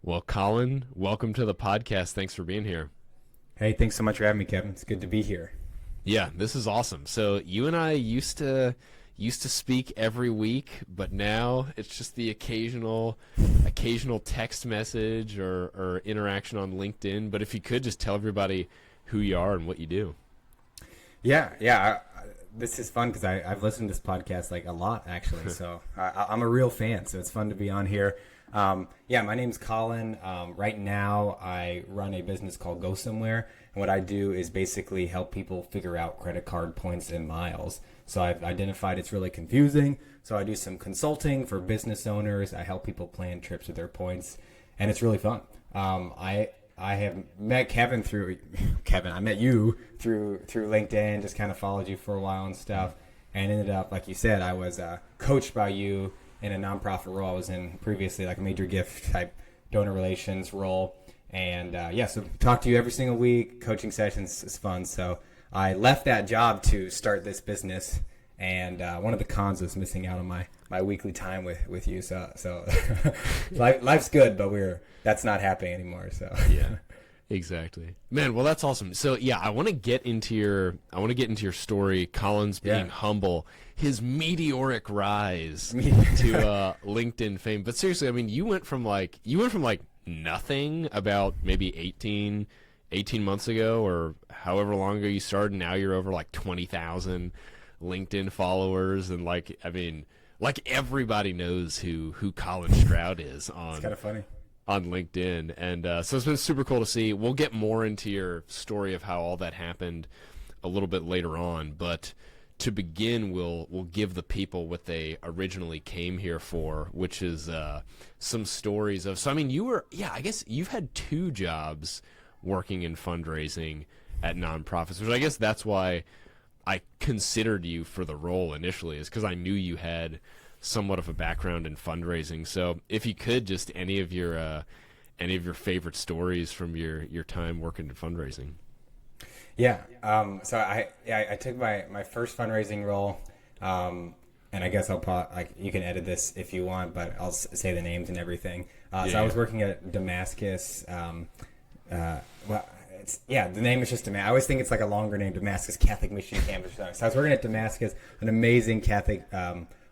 Well, Colin, welcome to the podcast. Thanks for being here. Hey, thanks so much for having me, Kevin. It's good to be here. Yeah, this is awesome. So you and I used to speak every week, but now it's just the occasional text message or interaction on LinkedIn. But if you could just tell everybody who you are and what you do. Yeah. This is fun because I've listened to this podcast like a lot, actually. So I'm a real fan, so it's fun to be on here. My name's Colin. Right now, I run a business called Go Somewhere. And what I do is basically help people figure out credit card points and miles. So I've identified it's really confusing. So I do some consulting for business owners. I help people plan trips with their points. And it's really fun. I have met Kevin through Kevin. I met you through LinkedIn. Just kind of followed you for a while and stuff, and ended up, like you said, I was coached by you in a nonprofit role I was in previously, like a major gift type donor relations role. And so talk to you every single week. Coaching sessions is fun. So I left that job to start this business. And one of the cons was missing out on my weekly time with you. So life's good, but that's not happening anymore. So Yeah, exactly. Man, well, that's awesome. So yeah, I want to get into your story. Colin's being humble, his meteoric rise to LinkedIn fame. But seriously, I mean, you went from like nothing about maybe 18 months ago or however long ago you started. Now you're over like 20,000 LinkedIn followers, and like everybody knows who Colin Stroud is on. It's kind of funny. On LinkedIn, and so it's been super cool to see. We'll get more into your story of how all that happened a little bit later on, but to begin, we'll give the people what they originally came here for, which is some stories of. So I mean, I guess you've had two jobs working in fundraising at nonprofits, which I guess that's why I considered you for the role initially, is because I knew you had somewhat of a background in fundraising. So if you could, just any of your favorite stories from your time working in fundraising. Yeah. So I took my first fundraising role, and I guess I'll you can edit this if you want, but I'll say the names and everything. So I was working at Damascus. The name is just Damascus. I always think it's like a longer name, Damascus Catholic Mission Campus. So I was working at Damascus, an amazing Catholic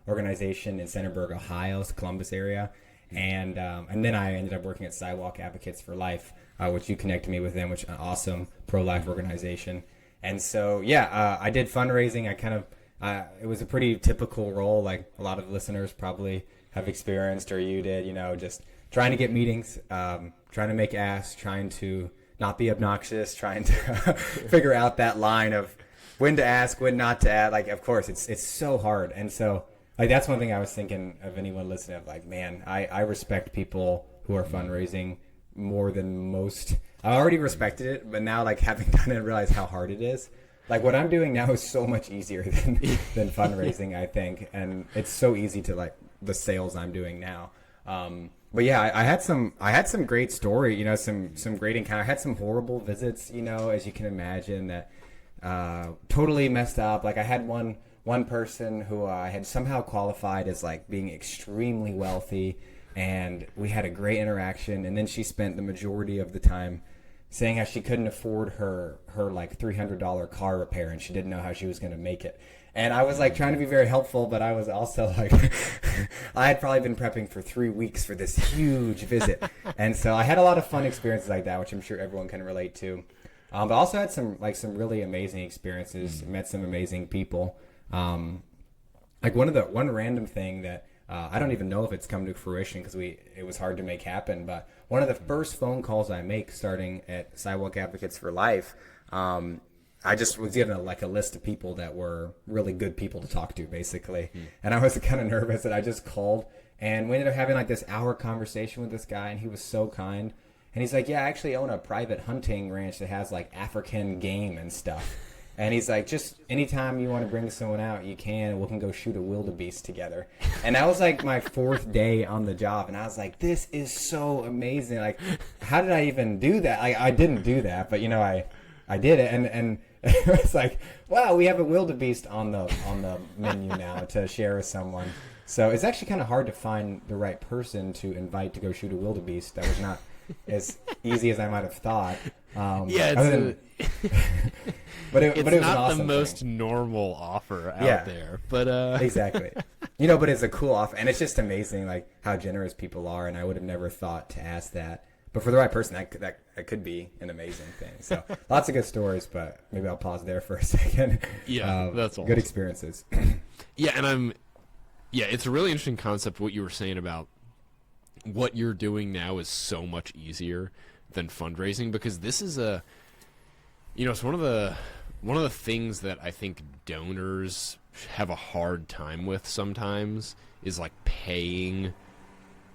organization in Centerburg, Ohio, Columbus area, and then I ended up working at Sidewalk Advocates for Life, which you connected me with them, which is an awesome pro-life organization. And so I did fundraising. It was a pretty typical role, like a lot of listeners probably have experienced, or you did, just trying to get meetings, trying to make asks, trying to not be obnoxious, trying to figure out that line of when to ask, when not to ask. Like, of course, it's so hard. And so like that's one thing I was thinking of anyone listening of, like, man, I respect people who are fundraising more than most. I already respected it, but now, like, having done it, realize how hard it is. Like, what I'm doing now is so much easier than fundraising, I think, and it's so easy to, like, the sales I'm doing now. But yeah, I had some great story, some great encounter. I had some horrible visits, as you can imagine, that totally messed up. Like, I had one person who had somehow qualified as like being extremely wealthy, and we had a great interaction, and then she spent the majority of the time saying how she couldn't afford her like $300 car repair, and she didn't know how she was going to make it. And I was like trying to be very helpful, but I was also like I had probably been prepping for 3 weeks for this huge visit, and so I had a lot of fun experiences like that, which I'm sure everyone can relate to. But also had some really amazing experiences, met some amazing people. Like one random thing that I don't even know if it's come to fruition because it was hard to make happen, but one of the first phone calls I make starting at Sidewalk Advocates for Life, I just was given a list of people that were really good people to talk to, basically. And I was kind of nervous, and I just called, and we ended up having like this hour conversation with this guy, and he was so kind. And he's like, yeah, I actually own a private hunting ranch that has like African game and stuff. And he's like, just anytime you want to bring someone out, you can, and we can go shoot a wildebeest together. And that was like my 4th day on the job. And I was like, this is so amazing. Like, how did I even do that? I didn't do that, but I did it. And it was like, wow, we have a wildebeest on the menu now to share with someone. So it's actually kind of hard to find the right person to invite to go shoot a wildebeest. That was not as easy as I might have thought. But it was not an awesome the most thing. normal offer out there, but Exactly. But it's a cool offer, and it's just amazing like how generous people are, and I would have never thought to ask that. But for the right person, that could be an amazing thing. So lots of good stories, but maybe I'll pause there for a second. Yeah, that's awesome. Good experiences. It's a really interesting concept what you were saying about what you're doing now is so much easier than fundraising, because this is it's one of the things that I think donors have a hard time with sometimes is like paying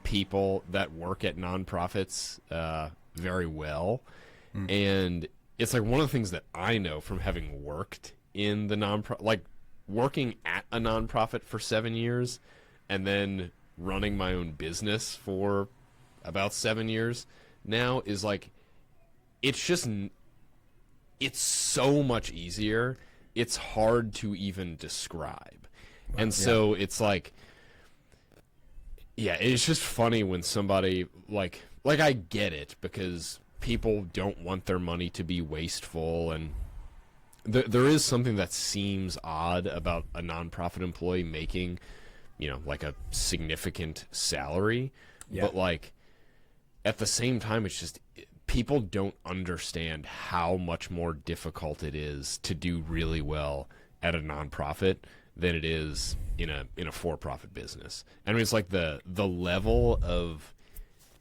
people that work at nonprofits very well. And it's like one of the things that I know from having worked in the nonprofit, like working at a nonprofit for 7 years and then running my own business for about 7 years now, is like it's so much easier. It's hard to even describe. And so it's like, it's just funny when somebody like I get it, because people don't want their money to be wasteful, and there is something that seems odd about a nonprofit employee making, like a significant salary. But like at the same time, it's just people don't understand how much more difficult it is to do really well at a nonprofit than it is in a for-profit business. I mean, it's like the level of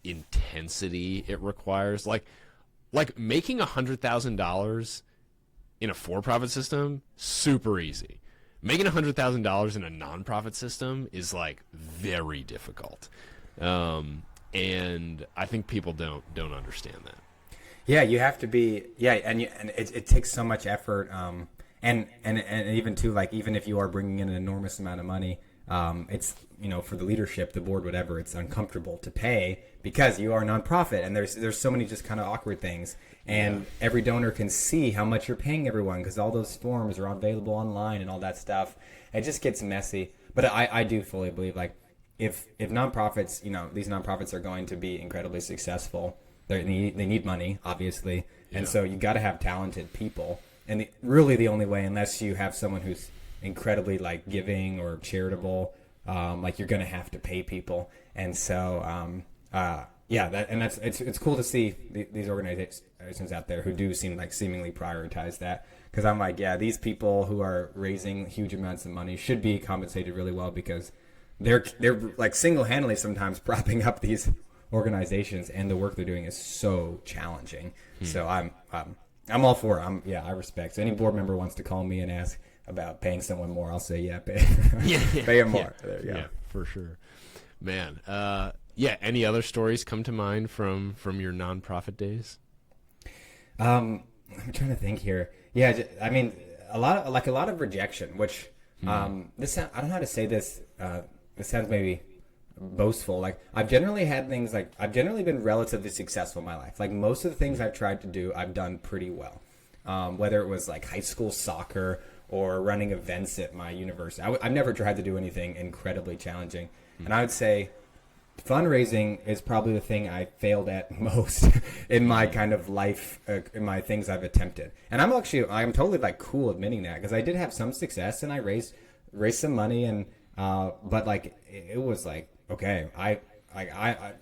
intensity it requires, like making $100,000 in a for-profit system, super easy. Making $100,000 in a nonprofit system is like very difficult, and I think people don't understand that. Yeah, you have to be. Yeah, and it takes so much effort. And even too, like, even if you are bringing in an enormous amount of money, it's, for the leadership, the board, whatever, it's uncomfortable to pay because you are a nonprofit, and there's so many just kind of awkward things, and every donor can see how much you're paying everyone because all those forms are available online and all that stuff. It just gets messy. But I do fully believe, like, if nonprofits, these nonprofits are going to be incredibly successful, they need money, obviously, and so you got to have talented people. And really the only way, unless you have someone who's incredibly like giving or charitable, like you're going to have to pay people. And so, it's cool to see these organizations out there who do seemingly prioritize that. Because I'm like, these people who are raising huge amounts of money should be compensated really well, because they're like single-handedly sometimes propping up these organizations, and the work they're doing is so challenging. So I'm all for it. I respect. So any board member wants to call me and ask about paying someone more, I'll say pay him more. There you go. Yeah, for sure, man. Any other stories come to mind from your nonprofit days? I'm trying to think here. Yeah, I mean, a lot of rejection, which I don't know how to say this. This sounds maybe boastful. Like, I've generally been relatively successful in my life. Like, most of the things I've tried to do, I've done pretty well. Whether it was like high school soccer or running events at my university, I've never tried to do anything incredibly challenging. And I would say fundraising is probably the thing I failed at most in my kind of life, in my things I've attempted. And I'm totally like cool admitting that, because I did have some success and I raised some money, and but like it was like, okay, I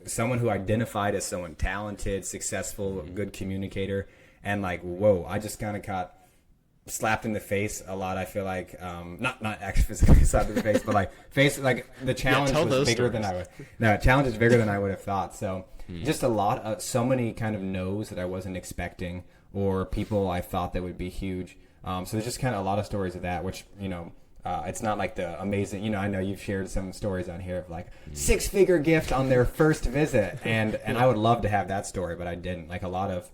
someone who identified as someone talented, successful, good communicator, and like, whoa, I just kind of got slapped in the face a lot. I feel like not actually physically slapped in the face, but like the challenge was bigger than challenge is bigger than I would have thought. So just so many kind of no's that I wasn't expecting, or people I thought that would be huge. So there's just kind of a lot of stories of that, which it's not like the amazing, I know you've shared some stories on here of like 6-figure gift on their first visit, and I would love to have that story, but I didn't. Like, a lot of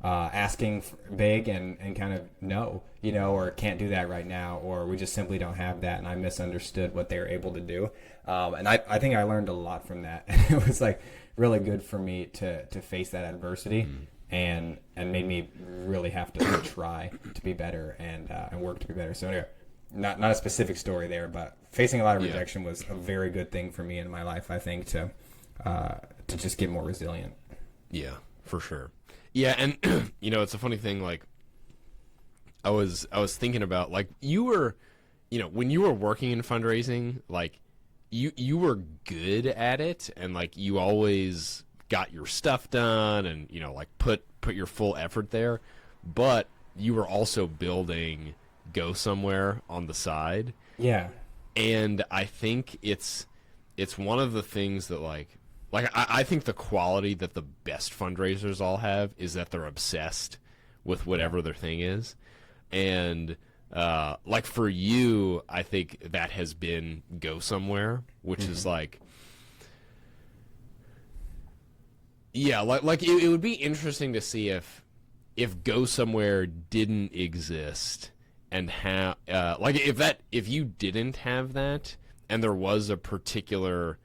asking big and kind of no, or can't do that right now, or we just simply don't have that, and I misunderstood what they were able to do. And I think I learned a lot from that. It was like really good for me to face that adversity, and made me really have to try to be better and work to be better. So anyway, not a specific story there, but facing a lot of rejection was a very good thing for me in my life, I think, to just get more resilient. Yeah, for sure. Yeah, and it's a funny thing. Like, I was thinking about, like, you were, when you were working in fundraising, like, you were good at it, and like you always got your stuff done, and like put your full effort there, but you were also building Go Somewhere on the side. Yeah. And I think it's one of the things that I think the quality that the best fundraisers all have is that they're obsessed with whatever their thing is. And like for you, I think that has been Go Somewhere, which is like, yeah, like it would be interesting to see if Go Somewhere didn't exist, and how like if you didn't have that and there was a particular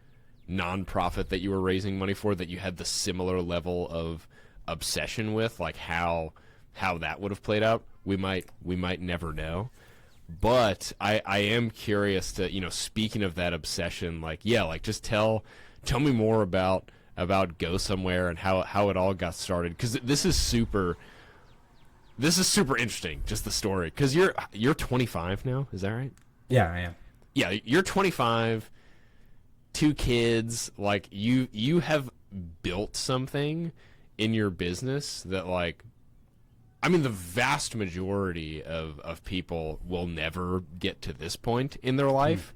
nonprofit that you were raising money for that you had the similar level of obsession with, like how that would have played out. We might never know. But I am curious to, speaking of that obsession, like, yeah, like just tell me more about Go Somewhere and how it all got started, because this is super interesting, just the story, because you're 25 now, is that right? Yeah, I am. Yeah, you're 25, 2 kids, like you have built something in your business that, like, I mean, the vast majority of people will never get to this point in their life.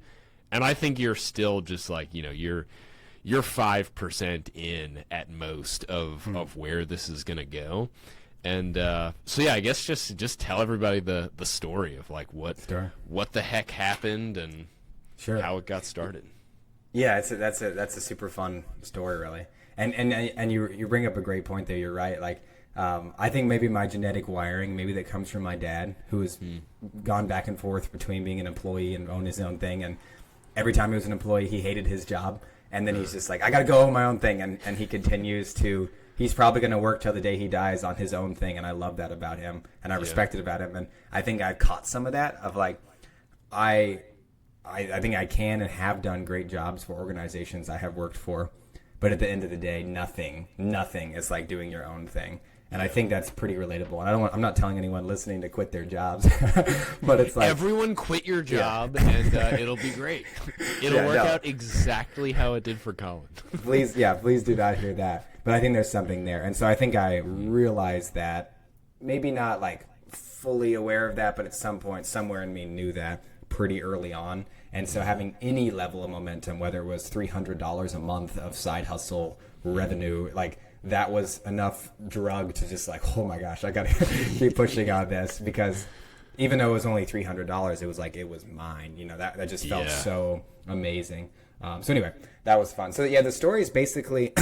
And I think you're still just like, you're 5% in at most of where this is going to go. And so, yeah, I guess just tell everybody the story of like what the heck happened and how it got started. Yeah, that's a super fun story, really. And you bring up a great point there. You're right. Like, I think maybe my genetic wiring, maybe that comes from my dad, who has gone back and forth between being an employee and own his own thing. And every time he was an employee, he hated his job. And then he's just like, I got to go own my own thing. And he continues to, he's probably going to work till the day he dies on his own thing. And I love that about him. And I respect it about him. And I think I've caught some of that of like, I think I can and have done great jobs for organizations I have worked for. But at the end of the day, nothing is like doing your own thing. And I think that's pretty relatable. And I'm not telling anyone listening to quit their jobs, but it's like everyone quit your job, and it'll be great. It'll work out exactly how it did for Colin. Please do not hear that. But I think there's something there. And so I think I realized that, maybe not like fully aware of that, but at some point, somewhere in me knew that pretty early on. And so having any level of momentum, whether it was $300 a month of side hustle revenue, like, that was enough drug to just like, oh my gosh, I gotta keep pushing on this, because even though it was only $300, it was like, it was mine. That just felt so amazing. So anyway, that was fun. So yeah, the story is basically,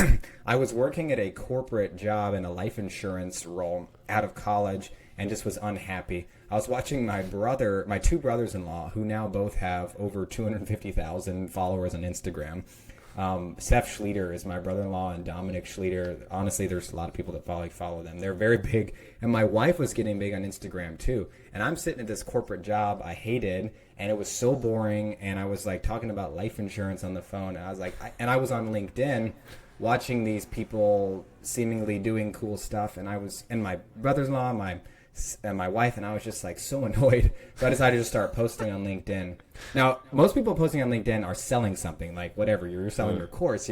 I was working at a corporate job in a life insurance role out of college and just was unhappy. I was watching my 2 brothers-in-law, who now both have over 250,000 followers on Instagram. Seth Schlueter is my brother-in-law, and Dominic Schlueter. Honestly, there's a lot of people that follow them. They're very big. And my wife was getting big on Instagram too. And I'm sitting at this corporate job I hated, and it was so boring. And I was like talking about life insurance on the phone. And I was like, I was on LinkedIn watching these people seemingly doing cool stuff. And my brother-in-law, my wife, and I was just like so annoyed. So I decided to start posting on LinkedIn. Now, most people posting on LinkedIn are selling something, like whatever, you're selling your course,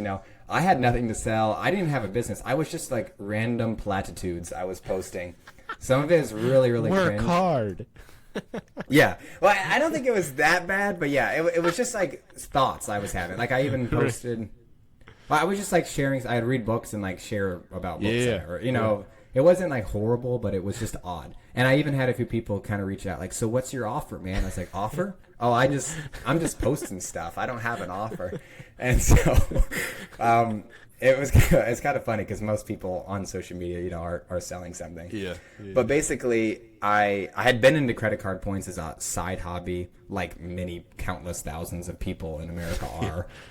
I had nothing to sell. I didn't have a business. I was just like random platitudes I was posting. Some of it is really, really work cringe. hard. Yeah. Well, I don't think it was that bad, but yeah, it was just like thoughts I was having. Like I even posted, I was just like sharing, I'd read books and like share about books, It wasn't like horrible, but it was just odd. And I even had a few people kind of reach out, like, so what's your offer, man? I was like, offer? Oh, I'm just posting stuff. I don't have an offer. And so it's kind of funny because most people on social media, are selling something. Yeah. But basically, I had been into credit card points as a side hobby, like many countless thousands of people in America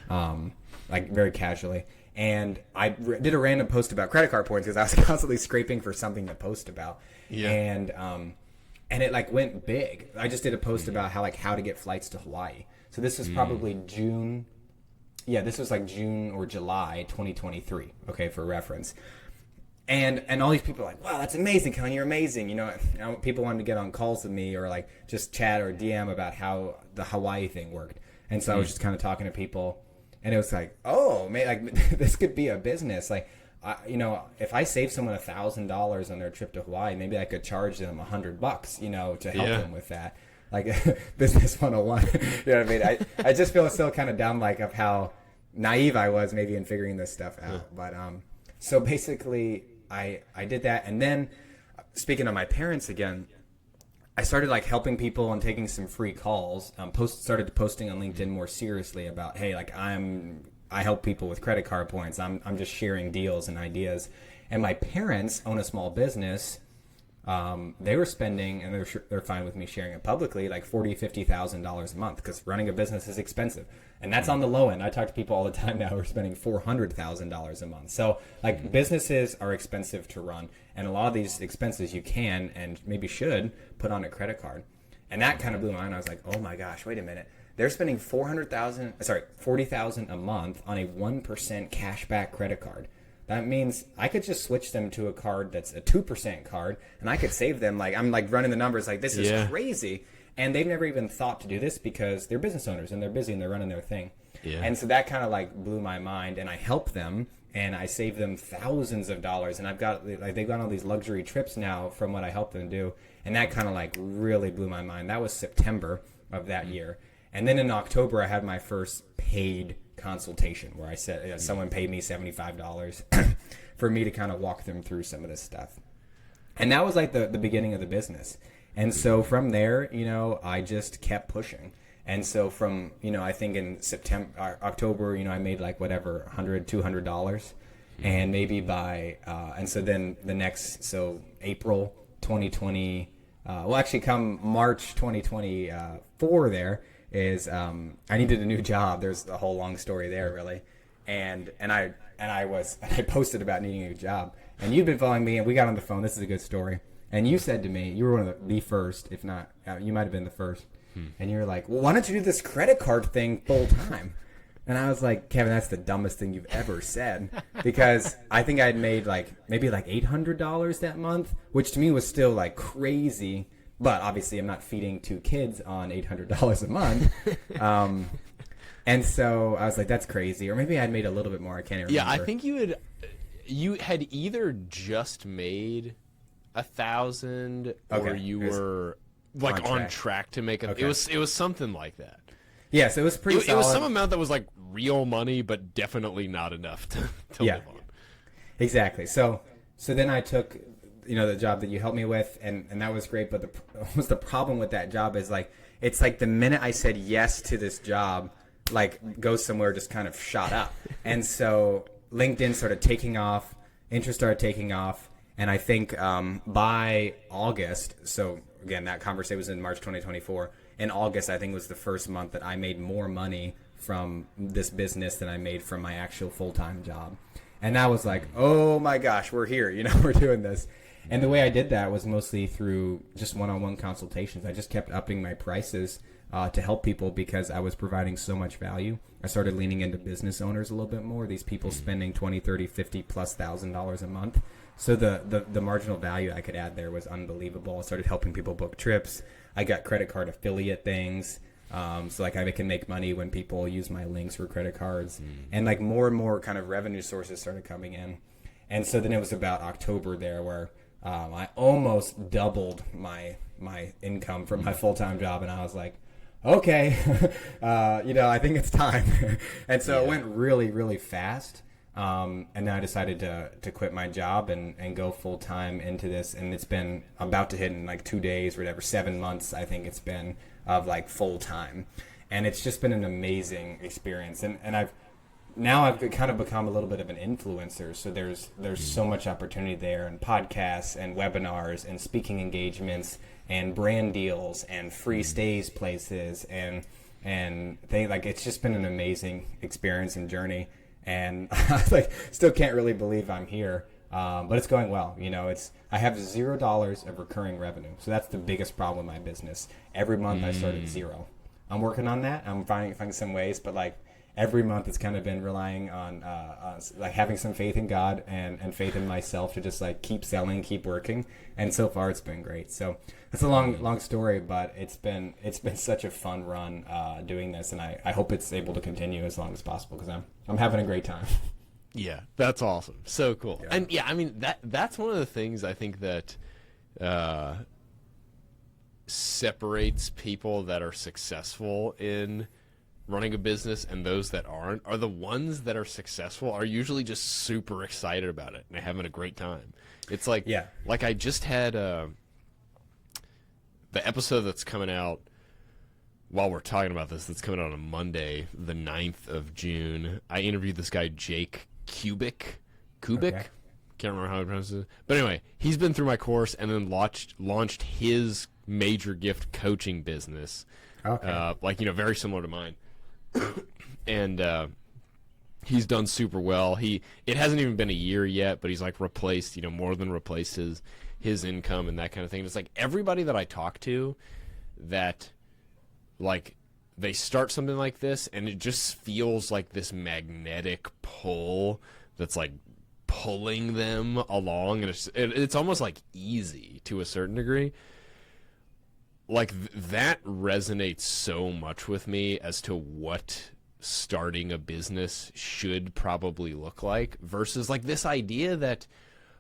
are, like very casually. And I did a random post about credit card points because I was constantly scraping for something to post about. Yeah. And and it like went big. I just did a post about how to get flights to Hawaii. So this was probably June. Yeah, this was like June or July 2023. Okay, for reference. And all these people are like, wow, that's amazing, Colin, you're amazing. You know, people wanted to get on calls with me or like just chat or DM about how the Hawaii thing worked. And so I was just kind of talking to people, and it was like, oh, man, like this could be a business. Like, you know, if I save someone $1,000 on their trip to Hawaii, maybe I could charge them $100, you know, to help them with that. Like business 101. You know what I mean? I just feel still kind of dumb, like of how naive I was maybe in figuring this stuff out. But so basically I did that. And then speaking of my parents again, I started like helping people and taking some free calls. Started posting on LinkedIn more seriously about, hey, like I help people with credit card points. I'm just sharing deals and ideas. And my parents own a small business. They were spending, and they're fine with me sharing it publicly, like $40,000-$50,000 a month, because running a business is expensive, and that's on the low end. I talk to people all the time now who are spending $400,000 a month. So like businesses are expensive to run, and a lot of these expenses you can and maybe should put on a credit card. And that kind of blew my mind. I was like, oh my gosh, wait a minute. They're spending $40,000 a month on a 1% cashback credit card. That means I could just switch them to a card that's a 2% card, and I could save them. Like, I'm like running the numbers like, this is crazy. And they've never even thought to do this because they're business owners and they're busy and they're running their thing. Yeah. And so that kind of like blew my mind, and I help them and I save them thousands of dollars. And I've got like, they've got all these luxury trips now from what I help them do. And that kind of like really blew my mind. That was September of that year. And then in October, I had my first paid consultation where I said someone paid me $75 for me to kind of walk them through some of this stuff. And that was like the beginning of the business. And so from there, you know, I just kept pushing. And so from, you know, I think in October, you know, I made like whatever, $100, $200. And maybe by, and so then so April 2020, well, actually come March 2024 there, is I needed a new job. There's a whole long story there, really, and I posted about needing a new job, and you've been following me, and we got on the phone. This is a good story, and you said to me, you were one of the first, if not, you might have been the first, and you were like, well, why don't you do this credit card thing full time? And I was like, Kevin, that's the dumbest thing you've ever said, because I think I'd made maybe $800 that month, which to me was still like crazy. But obviously, I'm not feeding 2 kids on $800 a month. And so I was like, that's crazy. Or maybe I had made a little bit more. I can't even remember. Yeah, I think you had either just made 1,000 or you were like on track to make it was something like that. Yeah, so it was pretty solid. It was some amount that was like real money, but definitely not enough to live on. Exactly. So then I took, you know, the job that you helped me with, and that was great. But the problem with that job is like, it's like the minute I said yes to this job, like Go Somewhere just kind of shot up. And so LinkedIn started taking off, interest started taking off. And I think by August, so again, that conversation was in March 2024. In August, I think was the first month that I made more money from this business than I made from my actual full-time job. And that was like, oh my gosh, we're here, you know, we're doing this. And the way I did that was mostly through just one-on-one consultations. I just kept upping my prices to help people because I was providing so much value. I started leaning into business owners a little bit more, these people spending $20, $30, $50 plus $1,000 a month. So the marginal value I could add there was unbelievable. I started helping people book trips. I got credit card affiliate things. So like I can make money when people use my links for credit cards. And like more and more kind of revenue sources started coming in. And so then it was about October there where I almost doubled my income from my full-time job. And I was like, okay, you know, I think it's time. And so it went really, really fast. And then I decided to quit my job and go full time into this. And it's been about to hit in like 2 days or whatever, 7 months, I think it's been, of like full time. And it's just been an amazing experience. And I've kind of become a little bit of an influencer. So there's so much opportunity there, and podcasts and webinars and speaking engagements and brand deals and free stays places and things like, it's just been an amazing experience and journey. And I like still can't really believe I'm here. But it's going well. I have $0 of recurring revenue. So that's the biggest problem with my business. Every month I start at zero. I'm working on that. I'm finding some ways, but like every month it's kind of been relying on like having some faith in God and faith in myself to just like keep selling, keep working. And so far it's been great. So it's a long story, but it's been such a fun run doing this, and I hope it's able to continue as long as possible because I'm having a great time. Yeah, that's awesome. So cool. Yeah. And yeah, I mean that's one of the things I think that separates people that are successful in running a business and those that aren't. Are the ones that are successful are usually just super excited about it and having a great time. It's like like I just had the episode that's coming out while we're talking about this, that's coming out on Monday, the 9th of June. I interviewed this guy, Jake Kubik. Okay. Can't remember how he pronounces it. But anyway, he's been through my course and then launched his major gift coaching business. Okay. Very similar to mine. And he's done super well. It hasn't even been a year yet, but he's like replaced, more than replaced his income and that kind of thing. It's like everybody that I talk to that like they start something like this and it just feels like this magnetic pull that's like pulling them along, and it's almost like easy to a certain degree. Like that resonates so much with me as to what starting a business should probably look like versus like this idea that,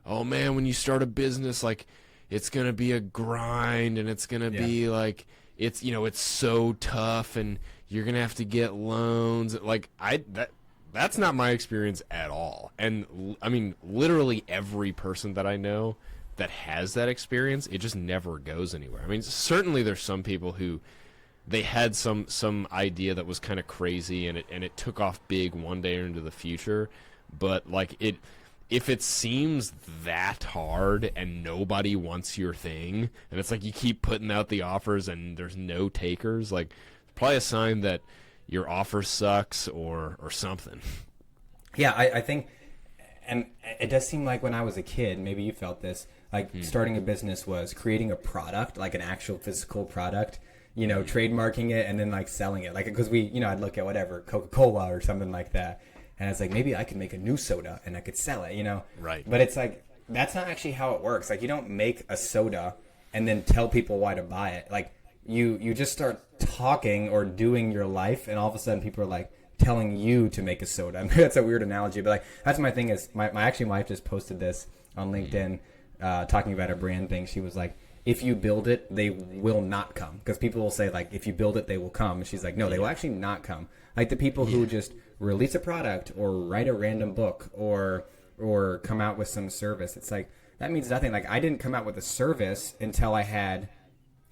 oh man, when you start a business, like it's going to be a grind and it's going to be like, it's so tough and you're going to have to get loans. Like that's not my experience at all. And I mean, literally every person that I know that has that experience, it just never goes anywhere. I mean, certainly there's some people who they had some idea that was kind of crazy and it took off big one day or into the future, but like if it seems that hard and nobody wants your thing and it's like you keep putting out the offers and there's no takers, like probably a sign that your offer sucks or something. Yeah, I think, and it does seem like when I was a kid, maybe you felt this, like starting a business was creating a product, like an actual physical product, trademarking it and then like selling it. Like, because I'd look at whatever, Coca-Cola or something like that. And it's like, maybe I could make a new soda and I could sell it, Right. But it's like, that's not actually how it works. Like, you don't make a soda and then tell people why to buy it. Like, you just start talking or doing your life and all of a sudden people are like telling you to make a soda. I mean, that's a weird analogy, but like, that's my thing is my wife just posted this on LinkedIn talking about a brand thing. She was like, if you build it, they will not come. Because people will say, like, if you build it, they will come. And she's like, no, they will actually not come. Like, the people who just release a product or write a random book or come out with some service, it's like, that means nothing. Like, I didn't come out with a service until I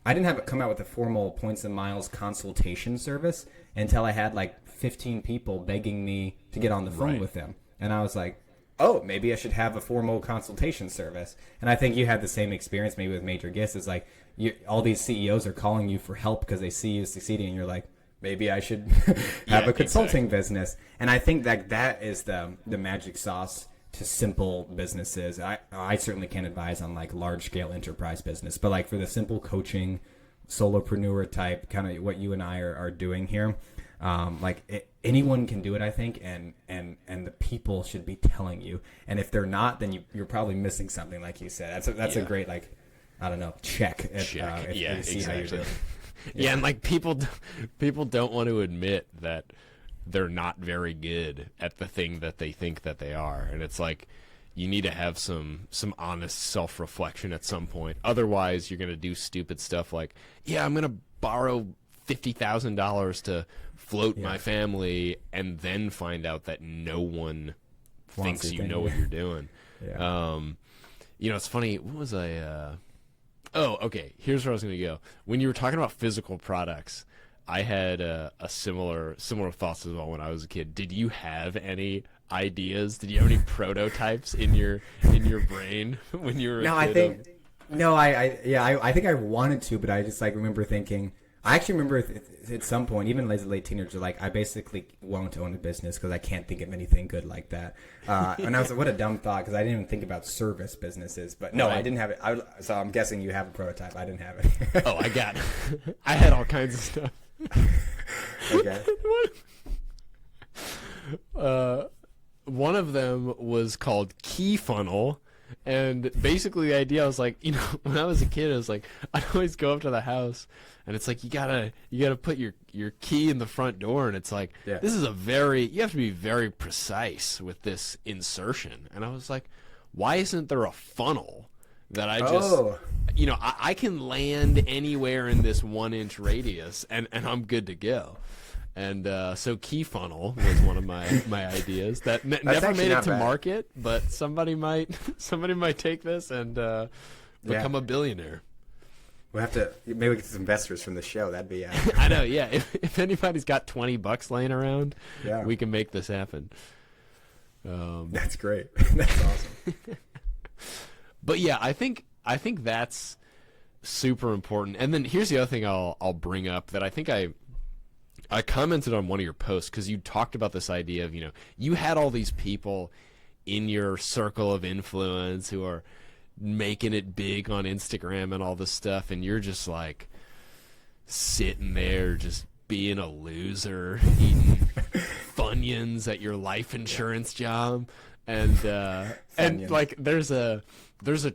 didn't have it come out with a formal points and miles consultation service until I had, like, 15 people begging me to get on the phone with them. And I was like, oh, maybe I should have a formal consultation service. And I think you had the same experience maybe with Major Gifts. It's like all these CEOs are calling you for help because they see you succeeding, and you're like, maybe I should have a consulting business. And I think that is the magic sauce to simple businesses. I certainly can't advise on like large scale enterprise business, but like for the simple coaching, solopreneur type, kind of what you and I are doing here, anyone can do it, I think, and the people should be telling you. And if they're not, then you're probably missing something, like you said. That's a great, like, I don't know, check. If you see how you're doing. Yeah, and like people don't want to admit that they're not very good at the thing that they think that they are, and it's like you need to have some honest self-reflection at some point. Otherwise, you're gonna do stupid stuff like, I'm gonna borrow $50,000 to float my family, and then find out that no one thinks you know what you're doing. It's funny. What was I? Oh, okay. Here's where I was going to go. When you were talking about physical products, I had a similar thoughts as well when I was a kid. Did you have any ideas? Did you have any prototypes in your brain when you were a kid? I think I wanted to, but I just like remember thinking, I actually remember at some point, even as a late teenager, like I basically won't own a business because I can't think of anything good like that. And I was like, what a dumb thought, because I didn't even think about service businesses. But no, Right. I didn't have it. So I'm guessing you have a prototype. I didn't have it. Oh, I got it. I had all kinds of stuff. Okay. One of them was called Key Funnel. And basically the idea, I was like, when I was a kid, I was like, I'd always go up to the house and it's like, you gotta put your key in the front door. And it's like, Yeah. this is you have to be very precise with this insertion. And I was like, why isn't there a funnel that I just, Oh. I can land anywhere in this 1-inch radius and I'm good to go. And so Key Funnel was one of my ideas that never actually made it not to bad. market, but somebody might take this and become a billionaire. We'll have to maybe get some investors from the show. That'd be I know, yeah. If anybody's got $20 laying around, Yeah. we can make this happen. That's great. That's awesome. But yeah, I think that's super important. And then here's the other thing I'll bring up that I think I commented on one of your posts, because you talked about this idea of, you had all these people in your circle of influence who are making it big on Instagram and all this stuff, and you're just like sitting there just being a loser, eating Funyuns at your life insurance job. And Funyuns. like there's a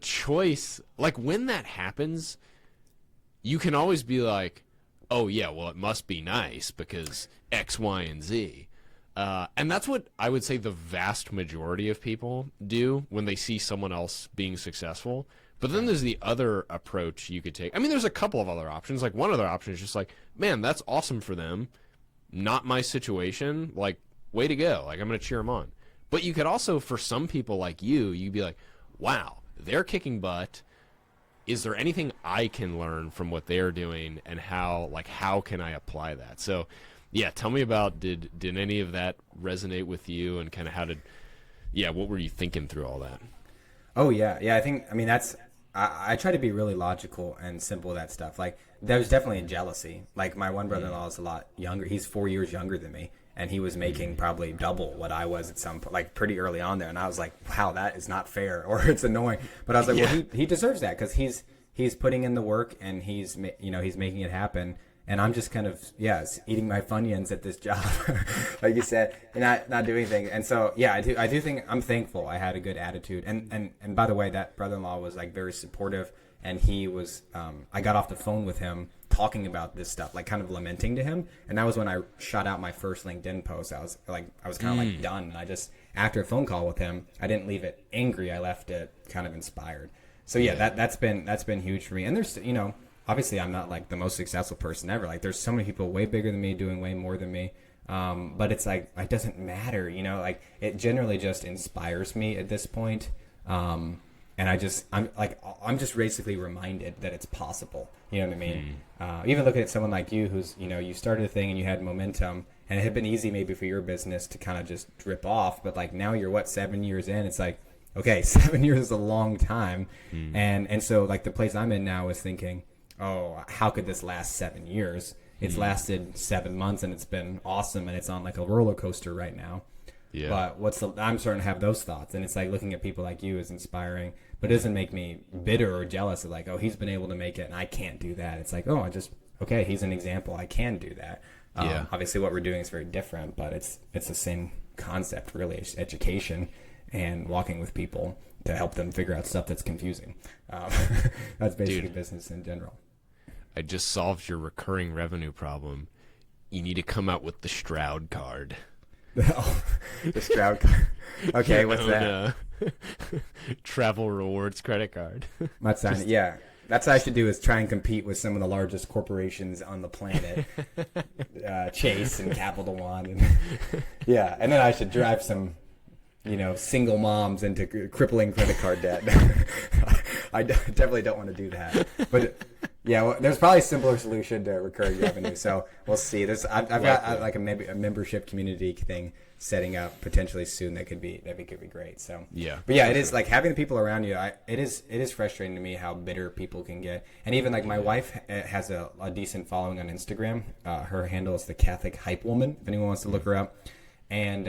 choice. Like when that happens, you can always be like, oh yeah, well it must be nice because X, Y, and Z. And that's what I would say the vast majority of people do when they see someone else being successful. But then there's the other approach you could take. I mean, there's a couple of other options. Like one other option is just like, man, that's awesome for them. Not my situation. Like, way to go. Like, I'm going to cheer them on. But you could also, for some people like you'd be like, wow, they're kicking butt. Is there anything I can learn from what they're doing, and how can I apply that? So, yeah, tell me about, did any of that resonate with you, and kind of what were you thinking through all that? Oh yeah. I try to be really logical and simple with that stuff. Like there's definitely a jealousy. Like my one brother-in-law is a lot younger. He's 4 years younger than me, and he was making probably double what I was at some point, like pretty early on there. And I was like, wow, that is not fair, or it's annoying. But I was like, well, he deserves that because he's putting in the work, and he's making it happen. And I'm just kind of, eating my Funyuns at this job, like you said, and not doing anything. And so, yeah, I do think I'm thankful I had a good attitude. And by the way, that brother-in-law was like very supportive, and he was, I got off the phone with him talking about this stuff, like kind of lamenting to him. And that was when I shot out my first LinkedIn post. I was kind of like done. And I just, after a phone call with him, I didn't leave it angry. I left it kind of inspired. So yeah, that's been huge for me. And there's, obviously I'm not like the most successful person ever. Like there's so many people way bigger than me doing way more than me. But it's like, it doesn't matter, like it generally just inspires me at this point. And I'm just basically reminded that it's possible. You know what I mean? Even looking at someone like you, who's, you started a thing and you had momentum, and it had been easy maybe for your business to kind of just drip off. But like now you're 7 years in, it's like, okay, 7 years is a long time. And so like the place I'm in now is thinking, oh, how could this last 7 years? It's lasted 7 months, and it's been awesome, and it's on like a roller coaster right now. Yeah. But I'm starting to have those thoughts, and it's like looking at people like you is inspiring, but it doesn't make me bitter or jealous of like, oh, he's been able to make it and I can't do that. It's like, oh, okay, he's an example. I can do that. Obviously what we're doing is very different, but it's the same concept, really. It's education and walking with people to help them figure out stuff that's confusing. That's basically business in general. I just solved your recurring revenue problem. You need to come out with the Stroud card. The Stroud card. Okay, what's that? Travel rewards credit card. Might sign it. Yeah. That's what I should do, is try and compete with some of the largest corporations on the planet. Chase and Capital One. And, yeah. And then I should drive some, single moms into crippling credit card debt. I definitely don't want to do that. But Yeah, well, there's probably a simpler solution to recurring revenue. So we'll see. I've got like maybe a membership community thing setting up potentially soon that could be great. So yeah, but yeah, it is like having the people around you. It is frustrating to me how bitter people can get. And even like my wife has a decent following on Instagram. Her handle is the Catholic Hype Woman. If anyone wants to look her up. And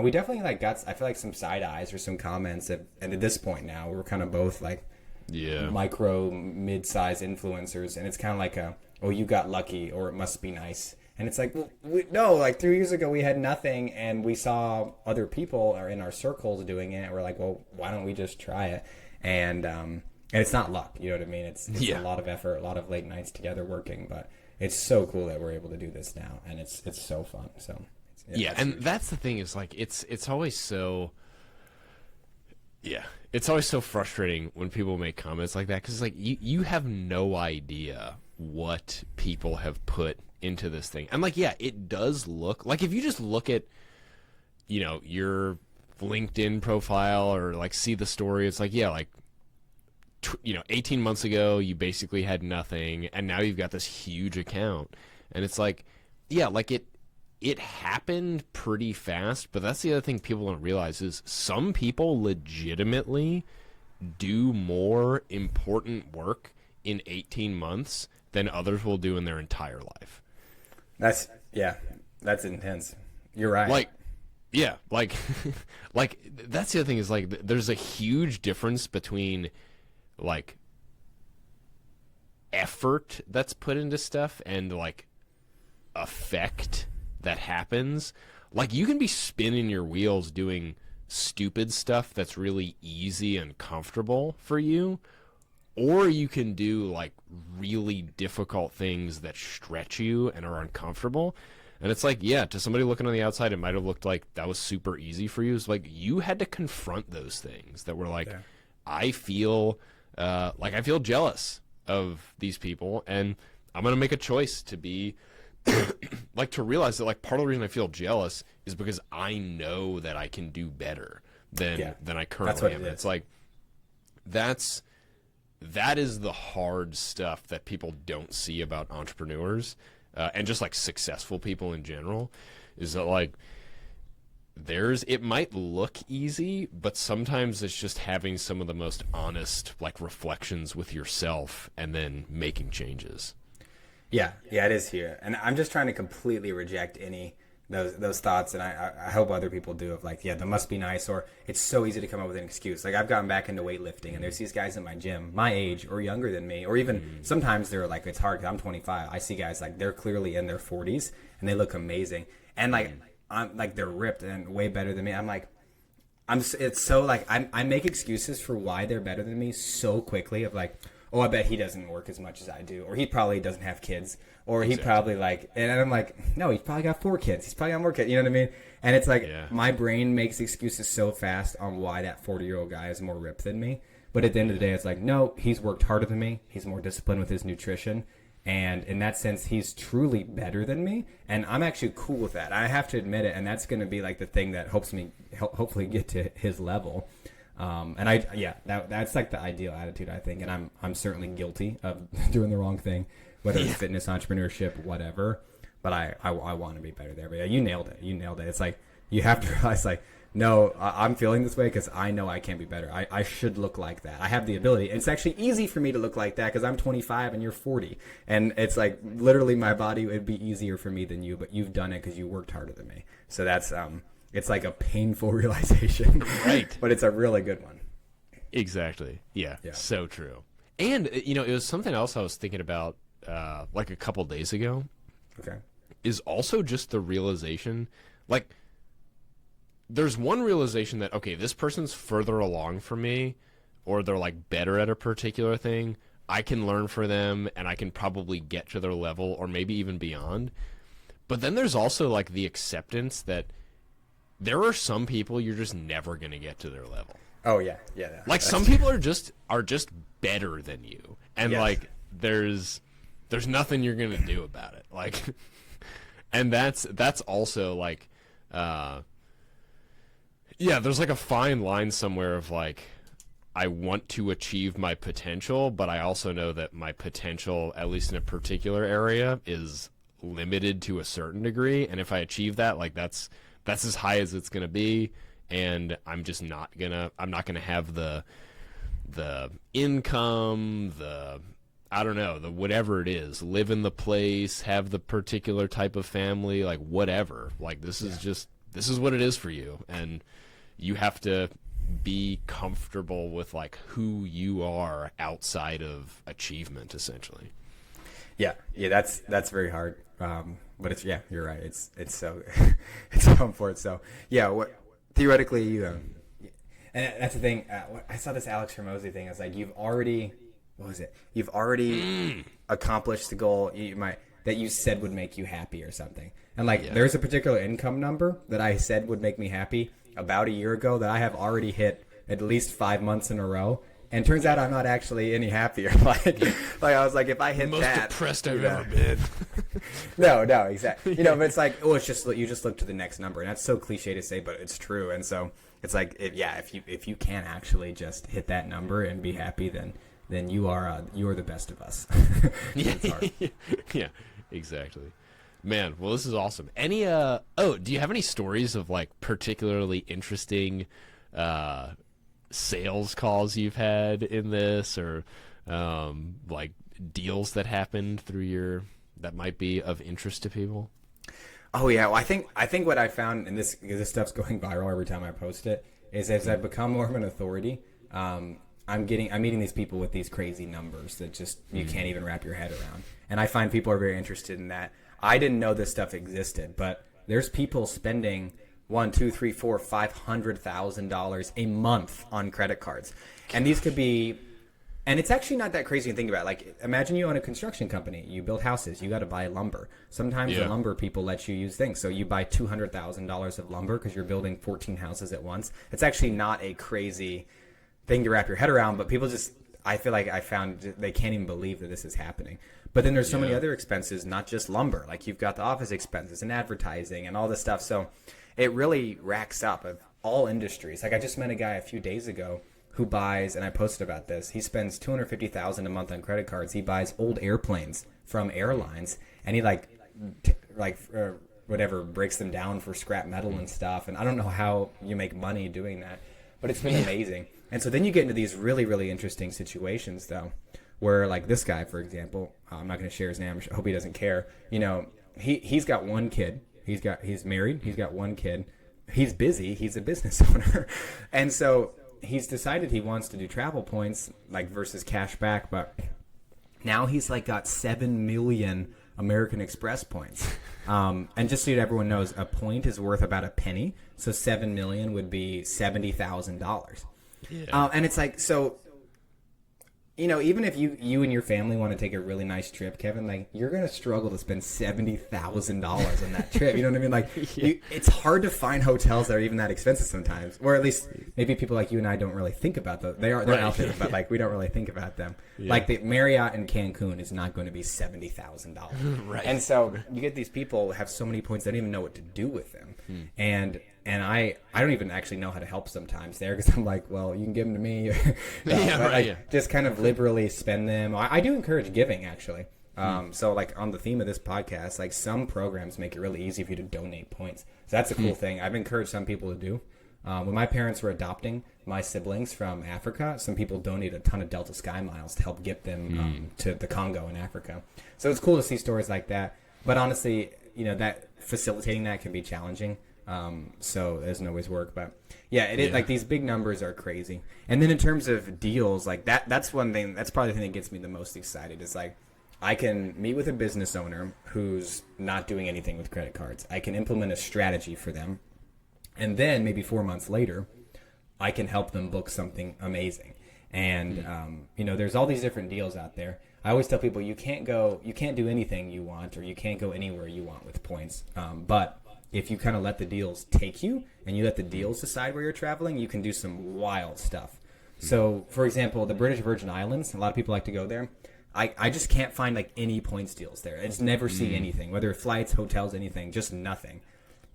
we definitely like got, I feel like, some side eyes or some comments and at this point now we're kind of both like micro mid-size influencers, and it's kind of like oh, you got lucky or it must be nice. And it's like, well, no, like 3 years ago we had nothing and we saw other people are in our circles doing it, and we're like, well, why don't we just try it? And it's not luck, you know what I mean? It's a lot of effort, a lot of late nights together working, but it's so cool that we're able to do this now, and it's so fun. So and that's the thing, is like it's always so it's always so frustrating when people make comments like that, because like you have no idea what people have put into this thing. And like, yeah, it does look like, if you just look at, you know, your LinkedIn profile or like see the story, it's like, yeah, like 18 months ago you basically had nothing and now you've got this huge account. And it's like, yeah, like it happened pretty fast, but that's the other thing people don't realize is some people legitimately do more important work in 18 months than others will do in their entire life. That's intense. You're right. Like, yeah, like, like that's the other thing is like there's a huge difference between like effort that's put into stuff and like effect that happens. Like, you can be spinning your wheels doing stupid stuff that's really easy and comfortable for you, or you can do like really difficult things that stretch you and are uncomfortable. And it's like, yeah, to somebody looking on the outside, it might have looked like that was super easy for you. It's like you had to confront those things that were like, I feel like I feel jealous of these people, and I'm gonna make a choice to be like, to realize that like part of the reason I feel jealous is because I know that I can do better than I currently am. It's like that is the hard stuff that people don't see about entrepreneurs and just like successful people in general, is that like it might look easy, but sometimes it's just having some of the most honest like reflections with yourself and then making changes. Yeah, it is here, and I'm just trying to completely reject any those thoughts, and I hope other people do, of like, yeah, that must be nice, or it's so easy to come up with an excuse. Like, I've gotten back into weightlifting, and there's these guys in my gym, my age or younger than me, or even sometimes they're like, it's hard because I'm 25. I see guys like they're clearly in their 40s and they look amazing, and like I'm like they're ripped and way better than me. I'm like, it's so like I make excuses for why they're better than me so quickly, of like, oh, I bet he doesn't work as much as I do, or he probably doesn't have kids, or he probably like, and I'm like, no, he's probably got 4 kids. He's probably got more kids. You know what I mean? And it's like, my brain makes excuses so fast on why that 40-year-old guy is more ripped than me. But at the end of the day, it's like, no, he's worked harder than me. He's more disciplined with his nutrition. And in that sense, he's truly better than me. And I'm actually cool with that. I have to admit it. And that's going to be like the thing that helps me hopefully get to his level. And that's like the ideal attitude, I think. And I'm certainly guilty of doing the wrong thing, whether it's fitness, entrepreneurship, whatever. But I want to be better there. But yeah, you nailed it. It's like, you have to realize, like, no, I'm feeling this way because I know I can be better. I should look like that. I have the ability. And it's actually easy for me to look like that because I'm 25 and you're 40. And it's like, literally, my body would be easier for me than you, but you've done it because you worked harder than me. So that's it's like a painful realization, right? But it's a really good one. Exactly. Yeah. So true. And it was something else I was thinking about like a couple days ago. Okay. Is also just the realization, like, there's one realization that, okay, this person's further along from me, or they're like better at a particular thing. I can learn from them and I can probably get to their level or maybe even beyond. But then there's also like the acceptance that there are some people you're just never going to get to their level. Oh yeah. Like, some people are just better than you, and like there's nothing you're going to do about it. Like, and that's also like, there's like a fine line somewhere of like, I want to achieve my potential, but I also know that my potential, at least in a particular area, is limited to a certain degree. And if I achieve that, like that's as high as it's gonna be, and I'm not gonna have the income, I don't know, the whatever it is, live in the place, have the particular type of family, like whatever. Like this is what it is for you, and you have to be comfortable with like who you are outside of achievement, essentially. Yeah, that's very hard. But it's you're right. It's so it's so important. So theoretically you and that's the thing. I saw this Alex Hormozy thing. It's like you've already accomplished the goal that you said would make you happy or something. And like there's a particular income number that I said would make me happy about a year ago that I have already hit at least 5 months in a row. And turns out I'm not actually any happier. Like I was like, if I hit most that, depressed I've ever been. No, exactly. But it's like, it's just you just look to the next number, and that's so cliche to say, but it's true. And so it's like, if you can actually just hit that number and be happy, then you are the best of us. It's hard. Yeah, exactly. Man, well, this is awesome. Any do you have any stories of like particularly interesting sales calls you've had in this, or like deals that happened through that might be of interest to people? Oh yeah, well, I think what I found, and this stuff's going viral every time I post it, is as I've become more of an authority, I'm meeting these people with these crazy numbers that just you can't even wrap your head around, and I find people are very interested in that. I didn't know this stuff existed, but there's people spending $500,000 a month on credit cards. And these could be, and it's actually not that crazy to think about. Like, imagine you own a construction company. You build houses. You got to buy lumber. Sometimes the lumber people let you use things. So you buy $200,000 of lumber because you're building 14 houses at once. It's actually not a crazy thing to wrap your head around, but people just, I feel like I found they can't even believe that this is happening. But then there's so many other expenses, not just lumber. Like you've got the office expenses and advertising and all this stuff. So it really racks up of all industries. Like I just met a guy a few days ago who buys, and I posted about this, he spends $250,000 a month on credit cards. He buys old airplanes from airlines, and he whatever, breaks them down for scrap metal and stuff. And I don't know how you make money doing that, but it's been amazing. And so then you get into these really, really interesting situations, though, where like this guy, for example, I'm not going to share his name. I hope he doesn't care. You know, he's got one kid. He's married. He's got one kid. He's busy. He's a business owner. And so he's decided he wants to do travel points like versus cash back. But now he's like got 7 million American Express points. And just so everyone knows, a point is worth about a penny. So 7 million would be $70,000. Yeah. And it's like, so, you know, even if you and your family want to take a really nice trip, Kevin, like you're going to struggle to spend $70,000 on that trip. You know what I mean? Like it's hard to find hotels that are even that expensive sometimes, or at least maybe people like you and I don't really think about those. They're out there, but like we don't really think about them. Yeah. Like the Marriott in Cancun is not going to be $70,000. Right. And so you get these people who have so many points they don't even know what to do with them. And I don't even actually know how to help sometimes there because I'm like, well, you can give them to me. Just kind of liberally spend them. I do encourage giving, actually. So like on the theme of this podcast, like some programs make it really easy for you to donate points. So that's a cool thing. I've encouraged some people to do. When my parents were adopting my siblings from Africa, some people donated a ton of Delta Sky miles to help get them to the Congo in Africa. So it's cool to see stories like that. But honestly, you know, that facilitating that can be challenging. So it doesn't always work, but like these big numbers are crazy. And then in terms of deals, like that's one thing, that's probably the thing that gets me the most excited is like, I can meet with a business owner who's not doing anything with credit cards. I can implement a strategy for them. And then maybe 4 months later, I can help them book something amazing. And, you know, there's all these different deals out there. I always tell people you can't do anything you want, or you can't go anywhere you want with points. But if you kind of let the deals take you and you let the deals decide where you're traveling, you can do some wild stuff. So, for example, the British Virgin Islands, a lot of people like to go there. I just can't find like any points deals there. I just never see anything, whether flights, hotels, anything, just nothing.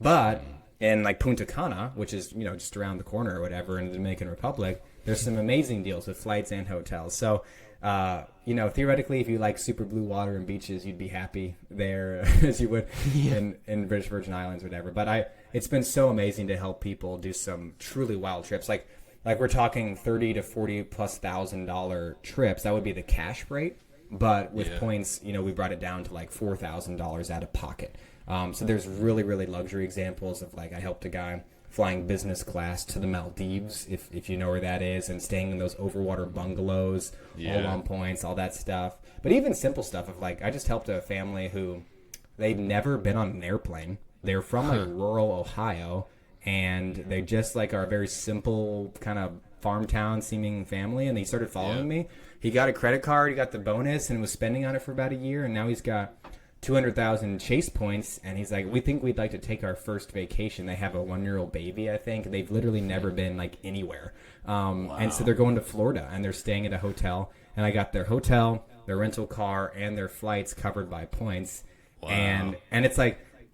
But in like Punta Cana, which is, you know, just around the corner or whatever in the Dominican Republic, there's some amazing deals with flights and hotels. So, theoretically, if you like super blue water and beaches, you'd be happy there as you would in British Virgin Islands, whatever. But it's been so amazing to help people do some truly wild trips. Like we're talking $30,000 to $40,000+ trips. That would be the cash rate. But with points, we brought it down to like $4,000 out of pocket. So there's really, really luxury examples of I helped a guy flying business class to the Maldives, if you know where that is, and staying in those overwater bungalows, all on points, all that stuff. But even simple stuff of I just helped a family who they'd never been on an airplane. They're from rural Ohio, and they just are a very simple kind of farm town seeming family, and they started following me. He got a credit card, he got the bonus, and was spending on it for about a year, and now he's got 200,000 chase points, and he's like, we think we'd like to take our first vacation. They have a 1-year-old baby, I think. They've literally never been anywhere. And so they're going to Florida, and they're staying at a hotel, and I got their hotel, their rental car, and their flights covered by points. Wow. And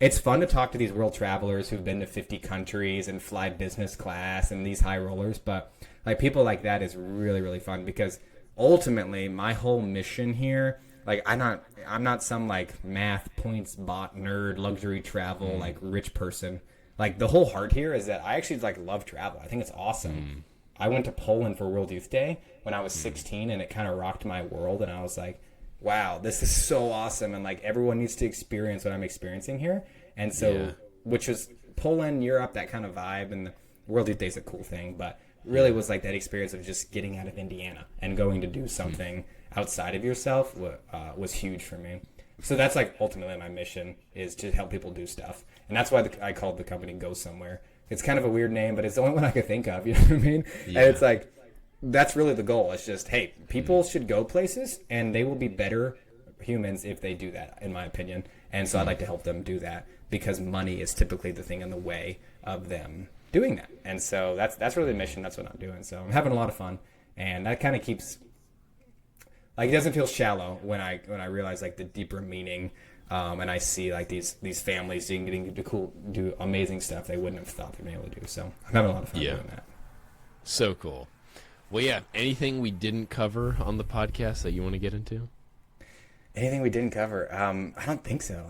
it's fun to talk to these world travelers who've been to 50 countries and fly business class and these high rollers, but people like that is really, really fun, because ultimately my whole mission here, I'm not some math points bot nerd luxury travel rich person. The whole heart here is that I actually love travel. I think it's awesome. I went to Poland for World Youth Day when I was 16, and it kind of rocked my world, and I was like, wow, this is so awesome, and everyone needs to experience what I'm experiencing here. And so which was Poland, Europe, that kind of vibe, and the World Youth Day is a cool thing, but really was that experience of just getting out of Indiana and going to do something outside of yourself was huge for me. So that's ultimately my mission, is to help people do stuff. And that's why I called the company Go Somewhere. It's kind of a weird name, but it's the only one I could think of, you know what I mean? Yeah. And it's that's really the goal. It's just, hey, people should go places, and they will be better humans if they do that, in my opinion. And so I'd like to help them do that, because money is typically the thing in the way of them doing that. And so that's really the mission. That's what I'm doing. So I'm having a lot of fun, and that kind of keeps it doesn't feel shallow when I realize the deeper meaning, and I see these families getting to do amazing stuff they wouldn't have thought they'd be able to do. So I'm having a lot of fun doing that. So cool. Well, anything we didn't cover on the podcast that you want to get into? Anything we didn't cover? I don't think so.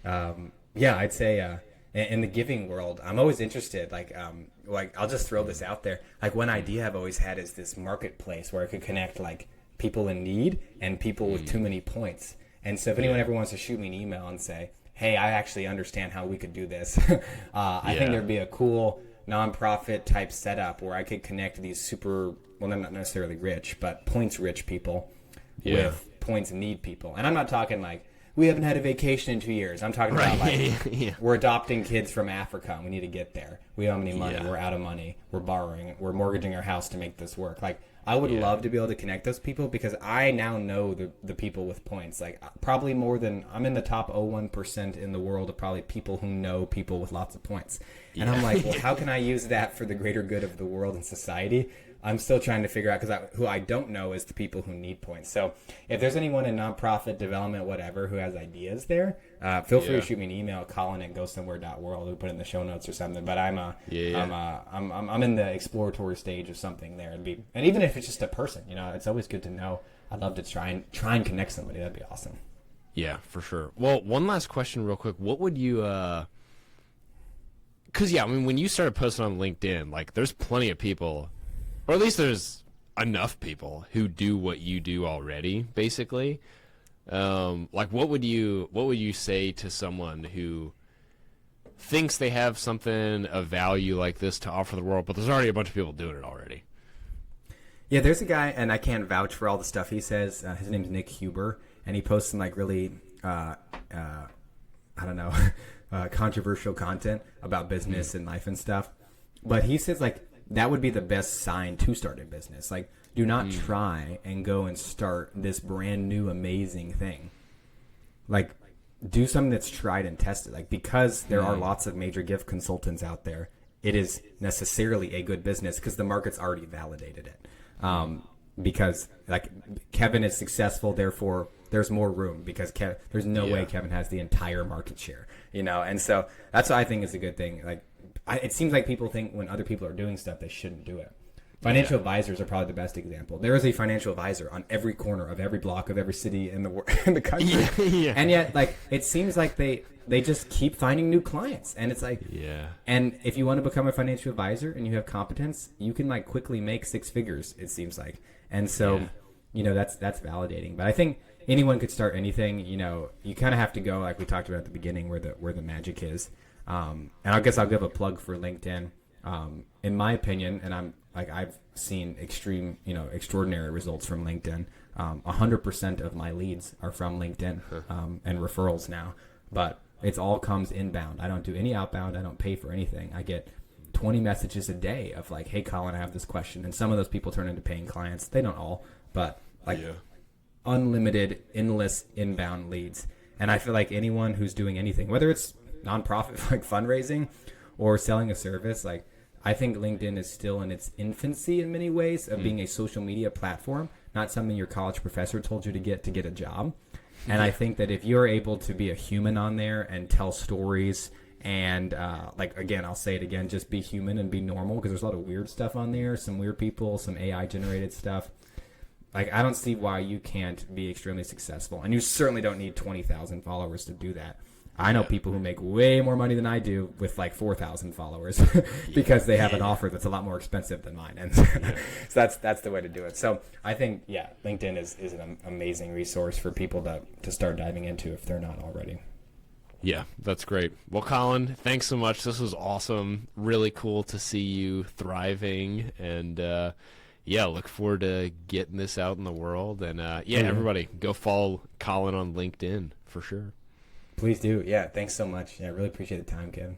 I'd say in the giving world, I'm always interested. I'll just throw this out there. One idea I've always had is this marketplace where I could connect people in need and people with too many points. And so if anyone ever wants to shoot me an email and say, hey, I actually understand how we could do this, I think there'd be a cool nonprofit type setup where I could connect these super, well, not necessarily rich, but points rich people with points need people. And I'm not talking we haven't had a vacation in 2 years. I'm talking about we're adopting kids from Africa and we need to get there. We don't have any money. We're out of money. We're borrowing. We're mortgaging our house to make this work. I would love to be able to connect those people, because I now know the people with points. Probably more than, I'm in the top 0.1% in the world of probably people who know people with lots of points. And I'm well, how can I use that for the greater good of the world and society? I'm still trying to figure out, because who I don't know is the people who need points. So if there's anyone in nonprofit development, whatever, who has ideas there, feel free to shoot me an email, colin@gosomewhere.world. We'll put it in the show notes or something. But I'm in the exploratory stage of something there. And even if it's just a person, it's always good to know. I'd love to try and connect somebody. That'd be awesome. Yeah, for sure. Well, one last question real quick. What would you because when you started posting on LinkedIn, there's plenty of people, or at least there's enough people who do what you do already, basically. What would you say to someone who thinks they have something of value like this to offer the world, but there's already a bunch of people doing it already? Yeah, there's a guy, and I can't vouch for all the stuff he says. His name's Nick Huber, and he posts some really, controversial content about business and life and stuff. But he says that would be the best sign to start a business. Do not try and go and start this brand new amazing thing. Do something that's tried and tested. Because there are lots of major gift consultants out there, it is necessarily a good business because the market's already validated it. Because Kevin is successful, therefore there's more room, because there's no way Kevin has the entire market share, and so that's what I think is a good thing. It seems like people think when other people are doing stuff, they shouldn't do it. Financial advisors are probably the best example. There is a financial advisor on every corner of every block of every city in the country. And yet, like, it seems like they just keep finding new clients. And it's like, and if you want to become a financial advisor and you have competence, you can like quickly make 6 figures, it seems like. And so, you know, that's validating. But I think anyone could start anything. You know, you kind of have to go, like we talked about at the beginning, where the magic is. And I guess I'll give a plug for LinkedIn. In my opinion, and I've seen extraordinary results from LinkedIn. 100% of my leads are from LinkedIn, and referrals now, but it's all comes inbound. I don't do any outbound. I don't pay for anything. I get 20 messages a day of like, hey, Colin, I have this question. And some of those people turn into paying clients. They don't all, but like unlimited, endless inbound leads. And I feel like anyone who's doing anything, whether it's nonprofit like fundraising or selling a service, like I think LinkedIn is still in its infancy in many ways of being a social media platform, not something your college professor told you to get a job. And I think that if you're able to be a human on there and tell stories and like, again, I'll say it again, just be human and be normal, because there's a lot of weird stuff on there, some weird people, some AI generated stuff. Like, I don't see why you can't be extremely successful. And you certainly don't need 20,000 followers to do that. I know people who make way more money than I do with like 4,000 followers because they have an offer that's a lot more expensive than mine. And so that's the way to do it. So I think, LinkedIn is an amazing resource for people to start diving into if they're not already. Yeah, that's great. Well, Colin, thanks so much. This was awesome. Really cool to see you thriving. And look forward to getting this out in the world. And everybody, go follow Colin on LinkedIn for sure. Please do. Yeah, thanks so much. Yeah, I really appreciate the time, Kevin.